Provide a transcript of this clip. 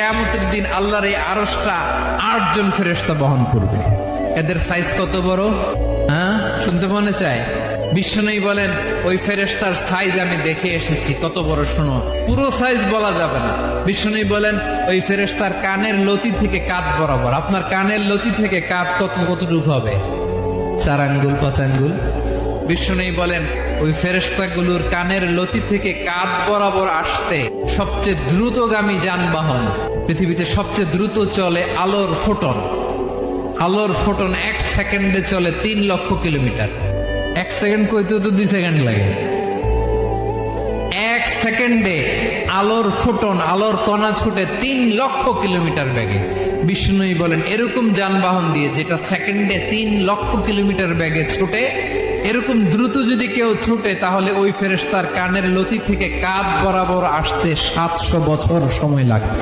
কিয়ামতের দিন আল্লাহর এই আরশটা 8 জন ফেরেশতা বহন করবে। এদের সাইজ কত বড়? হ্যাঁ, শুনতে মনে চায়? বিষ্ণুই বলেন ওই ফেরেশতার সাইজ আমি দেখে এসেছি, কত বড় শোনো, পুরো সাইজ বলা যাবে না। বিষ্ণুই বলেন ওই ফেরেশতার কানের লতি থেকে কাঁধ বরাবর। আপনার কানের লতি থেকে কাঁধ কতটুকু হবে? 4 আঙ্গুল 5 আঙ্গুল। বিষ্ণুই বলেন ওই ফেরেশতাগুলোর কানের লতি থেকে কাঁধ বরাবর আসতে সবচেয়ে দ্রুতগামী যানবাহন, পৃথিবীতে সবচেয়ে দ্রুত চলে আলোর ফোটন। আলোর ফোটন 1 সেকেন্ডে চলে 3 লক্ষ কিলোমিটার। 1 সেকেন্ড কইতেও তো 2 সেকেন্ড লাগে। 1 সেকেন্ডে আলোর ফোটন, আলোর কণা ছুটে 3 লক্ষ কিলোমিটার বেগে। বিষ্ণুই বলেন এরকম যানবাহন দিয়ে যেটা সেকেন্ডে 3 লক্ষ কিলোমিটার বেগে ছুটে, এরকম দ্রুত যদি কেউ ছুটে তাহলে ওই ফেরেশতার কানের লতি থেকে কাঁধ বরাবর আসতে 700 বছর সময় লাগবে।